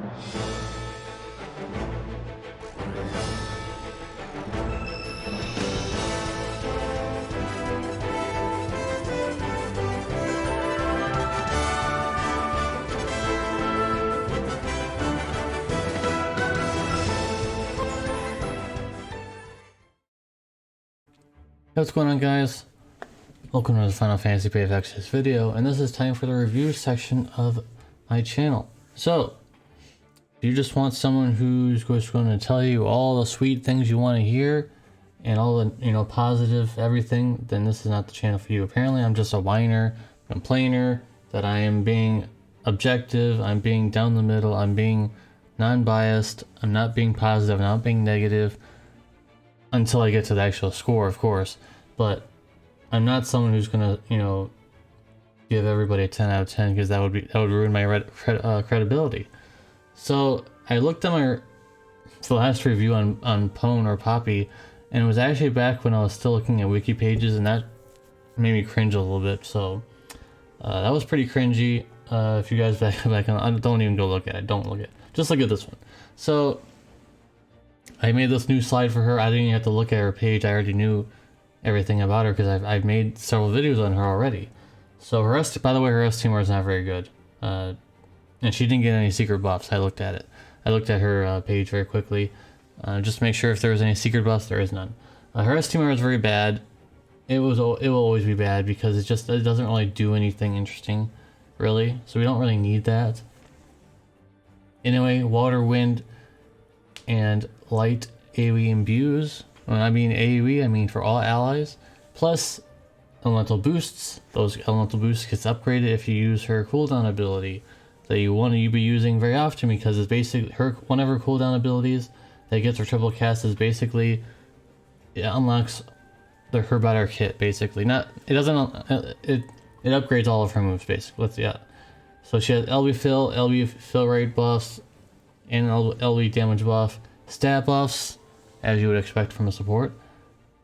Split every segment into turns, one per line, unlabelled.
Hey, what's going on, guys? Welcome to the Final Fantasy PFX's video, and this is time for the review section of my channel. So, if you just want someone who's just going to tell you all the sweet things you want to hear and all the, positive everything, then this is not the channel for you. Apparently, I'm just a whiner, complainer, that I am being objective, I'm being down the middle, I'm being non-biased, I'm not being positive, I'm not being negative. Until I get to the actual score, of course, but I'm not someone who's gonna, give everybody a 10 out of 10 because that would ruin my credibility. So I looked at the last review on Pwn or Poppy, and it was actually back when I was still looking at wiki pages, and that made me cringe a little bit. So that was pretty cringy. If you guys back on, don't even go look at it. Don't look at it. Just look at this one. So I made this new slide for her. I didn't even have to look at her page. I already knew everything about her because I've made several videos on her already. So her by the way, her STMR is not very good. And she didn't get any secret buffs. I looked at it. I looked at her page very quickly. Just to make sure if there was any secret buffs. There is none. Her STMR is very bad. It will always be bad because it doesn't really do anything interesting, really. So we don't really need that. Anyway, water, wind, and light AoE imbues. When I mean AoE, I mean for all allies. Plus elemental boosts. Those elemental boosts gets upgraded if you use her cooldown ability that you want to be using very often, because it's basically one of her cooldown abilities that gets her triple cast is basically it unlocks her better kit. Basically, it upgrades all of her moves basically. So she has LB fill rate buffs, and LB damage buff, stat buffs, as you would expect from a support,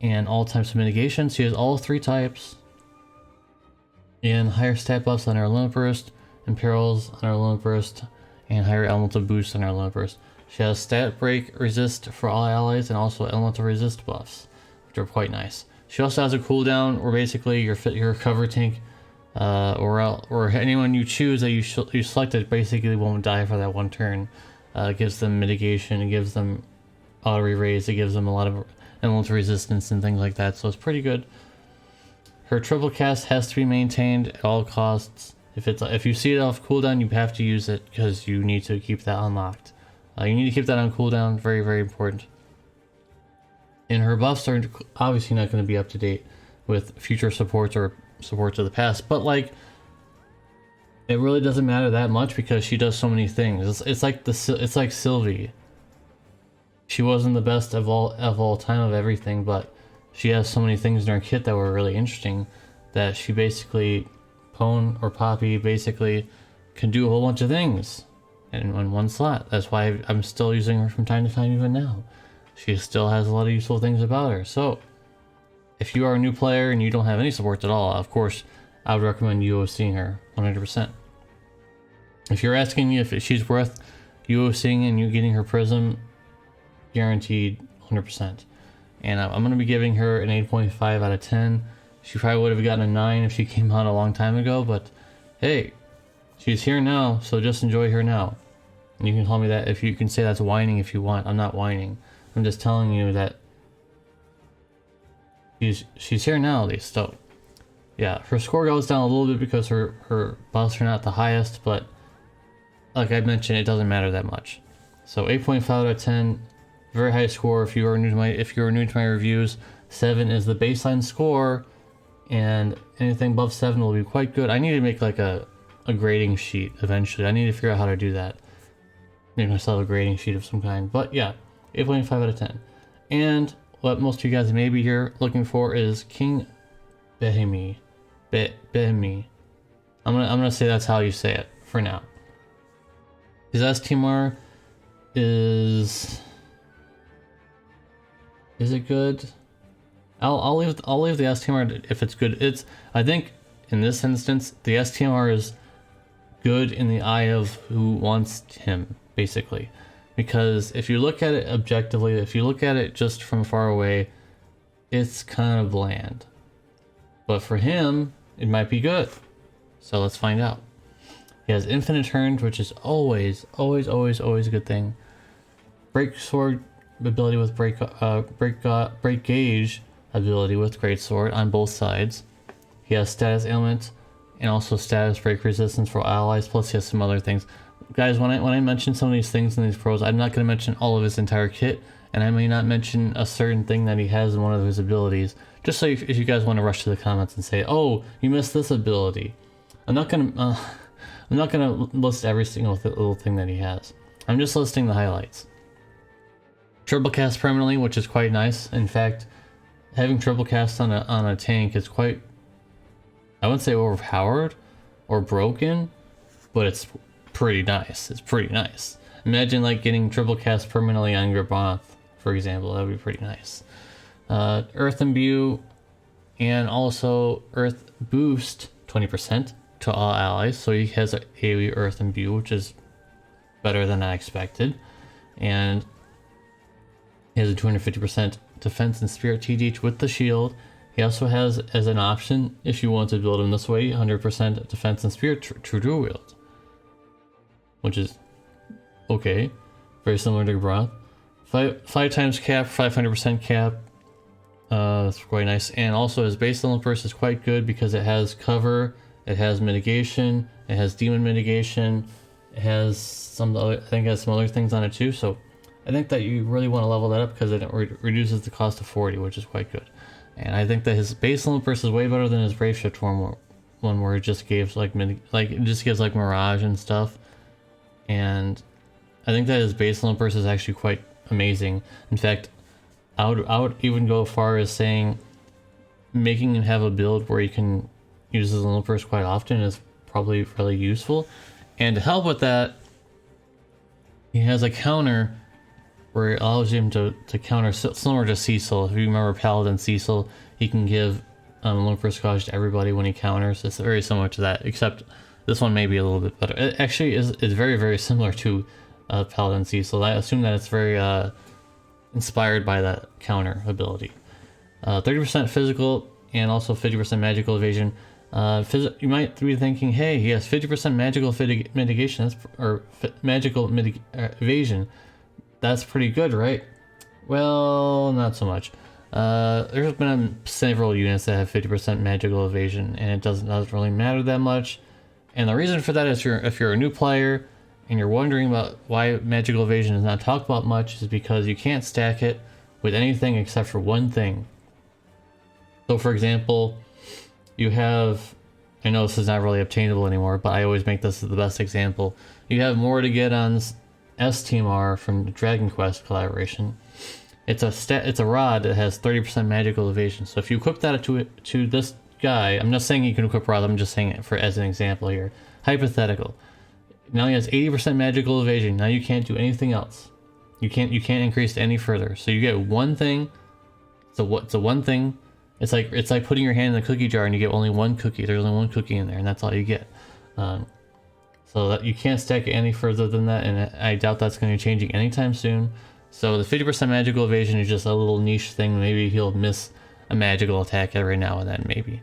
and all types of mitigation. She has all three types, and higher stat buffs on her limit burst, imperils on her limit burst, and higher elemental boosts on her limit burst. She has stat break resist for all allies, and also elemental resist buffs, which are quite nice. She also has a cooldown where basically your cover tank, or anyone you choose that you selected basically won't die for that one turn. It gives them mitigation, it gives them auto re-raise, it gives them a lot of elemental resistance and things like that, so it's pretty good. Her triple cast has to be maintained at all costs. If you see it off cooldown, you have to use it because you need to keep that unlocked. You need to keep that on cooldown, very, very important. And her buffs are obviously not going to be up to date with future supports or supports of the past, but like, it really doesn't matter that much because she does so many things. It's like Sylvie. She wasn't the best of all time of everything, but she has so many things in her kit that were really interesting that she basically, Pwn or Poppy, basically can do a whole bunch of things in one slot. That's why I'm still using her from time to time even now. She still has a lot of useful things about her. So if you are a new player and you don't have any supports at all, of course, I would recommend UOCing her 100%. If you're asking me if she's worth UOCing and you getting her Prism, guaranteed 100%. And I'm going to be giving her an 8.5 out of 10. She probably would have gotten a 9 if she came out a long time ago, but hey, she's here now, so just enjoy her now. And you can tell me that if you can say that's whining if you want. I'm not whining. I'm just telling you that she's here now at least. So yeah, her score goes down a little bit because her buffs are not the highest, but like I mentioned, it doesn't matter that much. So 8.5 out of 10, very high score. If you are new to my reviews, 7 is the baseline score, and anything above 7 will be quite good. I need to make like a grading sheet eventually. I need to figure out how to do that. Make myself a grading sheet of some kind. But yeah, 8.5 out of 10. And what most of you guys may be here looking for is King Behemy. Behemy. I'm gonna say that's how you say it for now. His STMR is it good? I'll leave the STMR if it's good. I think in this instance the STMR is good in the eye of who wants him, basically. Because if you look at it objectively, if you look at it just from far away, it's kind of bland. But for him, it might be good. So let's find out. He has infinite turns, which is always a good thing. Break sword ability with break gauge ability with greatsword on both sides. He has status ailment and also status break resistance for allies. Plus, he has some other things. Guys, when I mention some of these things in these pros, I'm not going to mention all of his entire kit, and I may not mention a certain thing that he has in one of his abilities. Just so if you guys want to rush to the comments and say, "Oh, you missed this ability," I'm not gonna list every single little thing that he has. I'm just listing the highlights. Triple cast permanently, which is quite nice. In fact, having triple cast on a tank is quite, I wouldn't say overpowered or broken, but it's pretty nice. It's pretty nice. Imagine like getting triple cast permanently on your Both, for example. That would be pretty nice. Earth Imbue and also Earth Boost 20% to all allies. So he has a AoE Earth Imbue, which is better than I expected. And he has a 250% defense and spirit TDH with the shield. He also has, as an option, if you want to build him this way, 100% defense and spirit true dual wield. Which is okay. Very similar to Broth. 5 times cap, 500% cap. That's quite nice. And also his base level burst is quite good because it has cover, it has mitigation, it has demon mitigation, it has some other, I think it has some other things on it too. So I think that you really want to level that up because it reduces the cost to 40, which is quite good. And I think that his base level burst is way better than his Brave Shift one where it just gives like it just gives like Mirage and stuff. And I think that his base level burst is actually quite amazing. In fact, I would even go as far as saying making him have a build where he can use his level burst quite often is probably really useful. And to help with that, he has a counter where it allows him to counter, similar to Cecil. If you remember Paladin Cecil, he can give level burst gauge to everybody when he counters. It's very similar to that, except this one may be a little bit better. It actually is very similar to Paladin Cecil. I assume that it's very inspired by that counter ability. 30% physical and also 50% magical evasion. You might be thinking, hey, he has 50% magical mitigation, evasion. That's pretty good, right? Well, not so much. There's been several units that have 50% magical evasion, and it doesn't really matter that much. And the reason for that is if you're a new player and you're wondering about why magical evasion is not talked about much, is because you can't stack it with anything except for one thing. So for example, you have, I know this is not really obtainable anymore, but I always make this the best example. You have more to get on S-Team-R from the Dragon Quest collaboration. It's a rod that has 30% magical evasion. So if you equip that to this guy, I'm not saying you can equip rod, I'm just saying it as an example here. Hypothetical. Now he has 80% magical evasion. Now you can't do anything else. You can't increase it any further. So you get one thing. It's a one thing. It's like putting your hand in the cookie jar and you get only one cookie. There's only one cookie in there, and that's all you get. So that you can't stack it any further than that, and I doubt that's going to be changing anytime soon. So the 50% magical evasion is just a little niche thing. Maybe he'll miss a magical attack every now and then, maybe.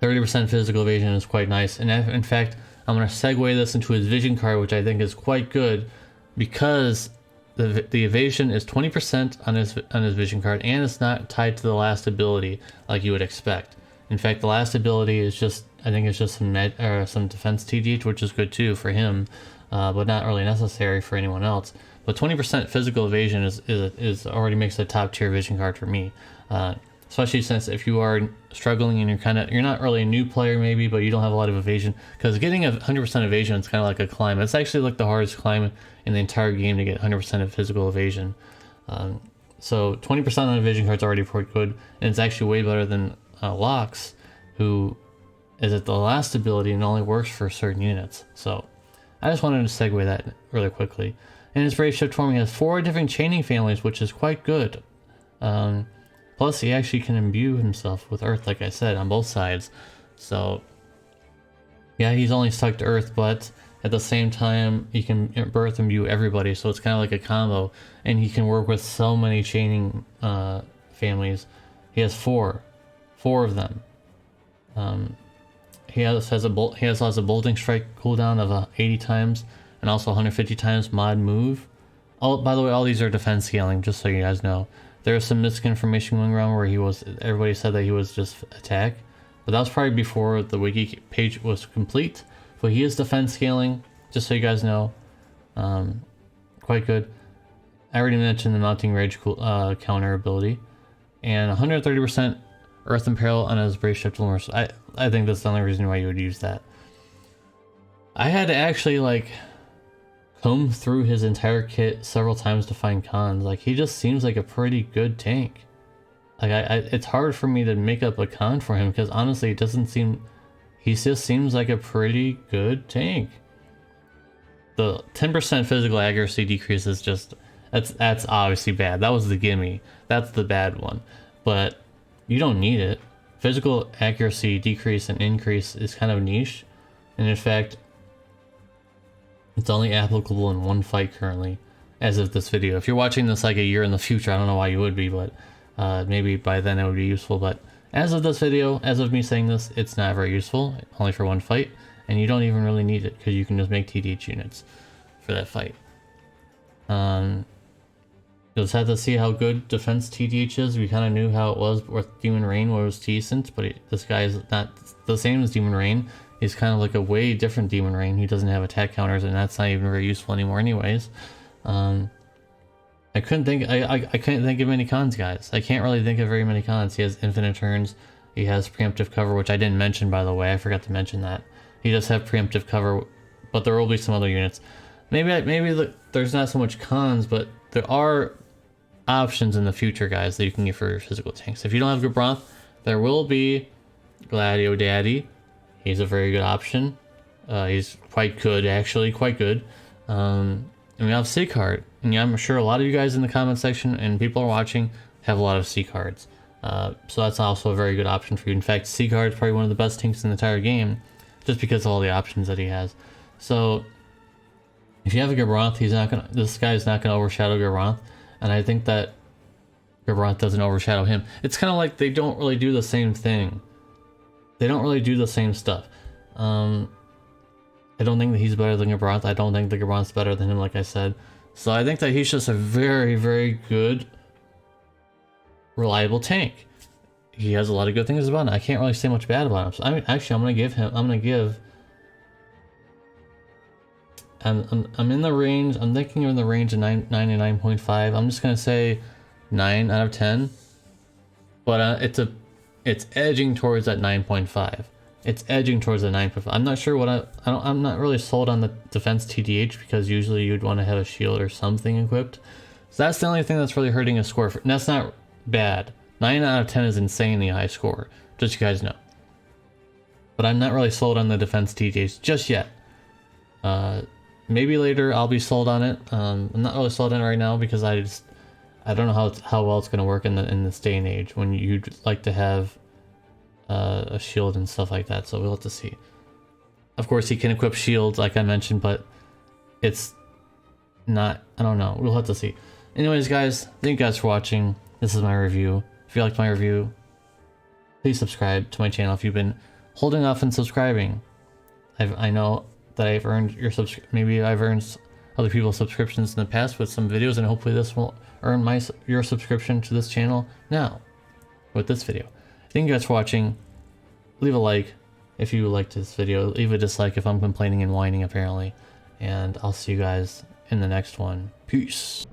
30% physical evasion is quite nice, and in fact, I'm going to segue this into his vision card, which I think is quite good, because the evasion is 20% on his vision card, and it's not tied to the last ability like you would expect. In fact, the last ability is just, I think it's just some defense TDH, which is good too for him, but not really necessary for anyone else. But 20% physical evasion is already makes a top tier vision card for me, especially since if you are struggling and you're not really a new player maybe, but you don't have a lot of evasion, because getting 100% evasion is kind of like a climb. It's actually like the hardest climb in the entire game to get 100% of physical evasion. So 20% on a vision card is already pretty good, and it's actually way better than Locks, who is at the last ability and only works for certain units. So I just wanted to segue that really quickly. And his Brave Shift form, he has 4 different chaining families, which is quite good. Plus he actually can imbue himself with earth, like I said, on both sides. So Yeah, he's only stuck to Earth, but at the same time, he can birth imbue everybody, so it's kind of like a combo. And he can work with so many chaining families. He has four of them. He has a bolting strike cooldown of 80 times, and also 150 times mod move. By the way, all these are defense scaling, just so you guys know. There was some misinformation going around where everybody said that he was just attack. But that was probably before the wiki page was complete. But he is defense scaling, just so you guys know. Quite good. I already mentioned the mounting rage counter ability. And 130% Earth Imperial on his Brave Shift Lumers. I think that's the only reason why you would use that. I had to actually like comb through his entire kit several times to find cons. Like, he just seems like a pretty good tank. Like, it's hard for me to make up a con for him because honestly, it doesn't seem. He just seems like a pretty good tank. The 10% physical accuracy decrease is just that's obviously bad. That was the gimme. That's the bad one. But you don't need it. Physical accuracy decrease and increase is kind of niche, and in fact, it's only applicable in one fight currently, as of this video. If you're watching this like a year in the future, I don't know why you would be, but maybe by then it would be useful. But as of this video, as of me saying this, it's not very useful, only for one fight, and you don't even really need it because you can just make TDH units for that fight. You'll just have to see how good defense TDH is. We kind of knew how it was with Demon Rain, where it was decent, but this guy is not the same as Demon Rain. He's kind of like a way different Demon Rain. He doesn't have attack counters, and that's not even very useful anymore anyways. I couldn't think of many cons, guys. I can't really think of very many cons. He has infinite turns. He has preemptive cover, which I didn't mention, by the way. I forgot to mention that. He does have preemptive cover, but there will be some other units. Maybe there's not so much cons, but there are options in the future, guys, that you can get for your physical tanks. If you don't have Gabranth, there will be Gladio Daddy. He's a very good option. He's quite good, actually, quite good. And we have C card, and yeah, I'm sure a lot of you guys in the comment section and people are watching have a lot of C cards. So that's also a very good option for you. In fact, C card is probably one of the best tanks in the entire game, just because of all the options that he has. So if you have a Gabranth, this guy is not gonna overshadow Gabranth, and I think that Gabranth doesn't overshadow him. It's kind of like they don't really do the same thing. They don't really do the same stuff. I don't think that he's better than Gabranth. I don't think the Gabranth's better than him, like I said. So I think that he's just a very, very good, reliable tank. He has a lot of good things about him. I can't really say much bad about him. So I'm gonna give. I'm in the range. I'm thinking in the range of 9 to 9.5. I'm just gonna say 9 out of 10. But it's edging towards that 9.5. It's edging towards the 9.5. I'm not sure what I'm not really sold on the defense TDH because usually you'd want to have a shield or something equipped. So that's the only thing that's really hurting a score. And that's not bad. 9 out of 10 is insanely high score, just so you guys know. But I'm not really sold on the defense TDH just yet. Maybe later I'll be sold on it. I'm not really sold on it right now because I don't know how well it's going to work in this day and age when you'd like to have a shield and stuff like that. So we'll have to see. Of course, he can equip shields like I mentioned, but it's not. I don't know. We'll have to see. Anyways, guys, thank you guys for watching. This is my review. If you liked my review, please subscribe to my channel if you've been holding off and subscribing. I know that I've earned your maybe I've earned other people's subscriptions in the past with some videos, and hopefully this will earn your subscription to this channel now with this video. Thank you guys for watching. Leave a like if you liked this video. Leave a dislike if I'm complaining and whining, apparently. And I'll see you guys in the next one. Peace.